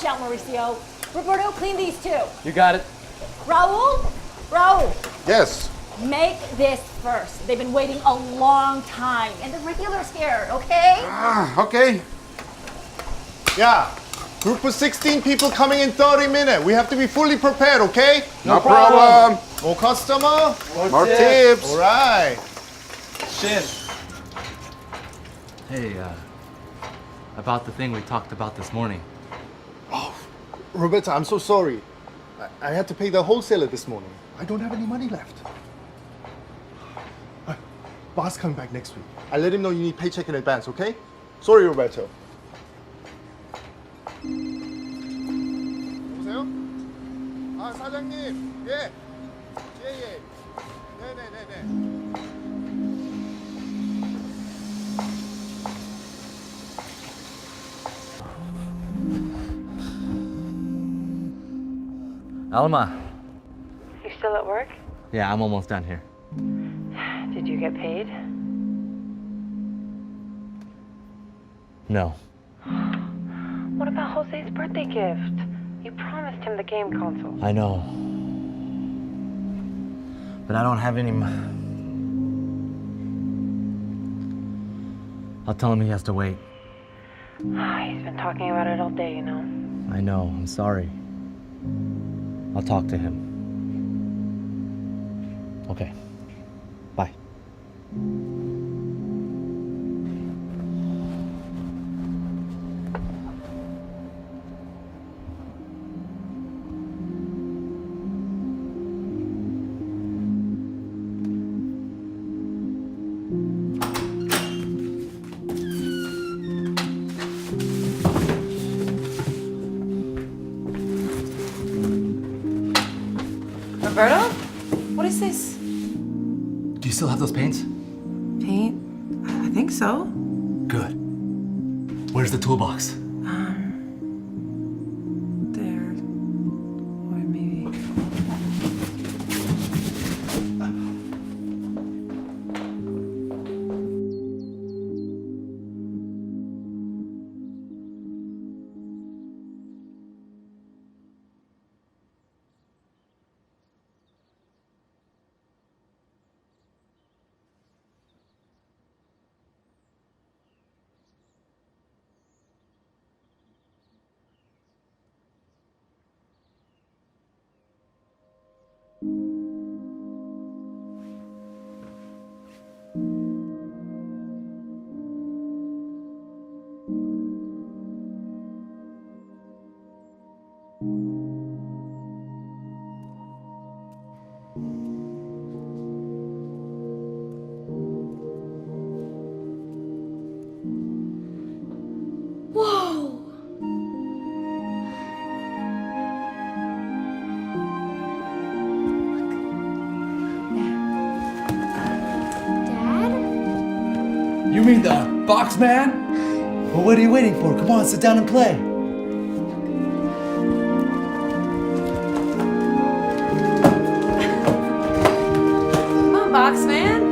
wash out, Mauricio. Roberto, clean these too. You got it. Raul? Raul, Yes. make this first. They've been waiting a long time, and the regular's scared, okay? Okay. Yeah. Group of 16 people coming in 30 minutes. We have to be fully prepared, okay? No problem. More customer? More tips. All right. Shin. Hey, about the thing we talked about this morning. Roberta, I'm so sorry. I had to pay the wholesaler this morning. I don't have any money left. Boss coming back next week. I let him know you need paycheck in advance, okay? Sorry, Roberto. 여보세요? 아, 사장님. 예. 예. 네네네네. Alma. You still at work? Yeah, I'm almost done here. Did you get paid? No. What about Jose's birthday gift? You promised him the game console. I know. But I don't have any I'll tell him he has to wait. He's been talking about it all day, you know. I know, I'm sorry. I'll talk to him. Okay. Bye. Roberto? What is this? Do you still have those paints? Paint? I think so. Good. Where's the toolbox? There. Or maybe. Whoa! Dad? You mean the box man? Well, what are you waiting for? Come on, sit down and play. Come on, box man.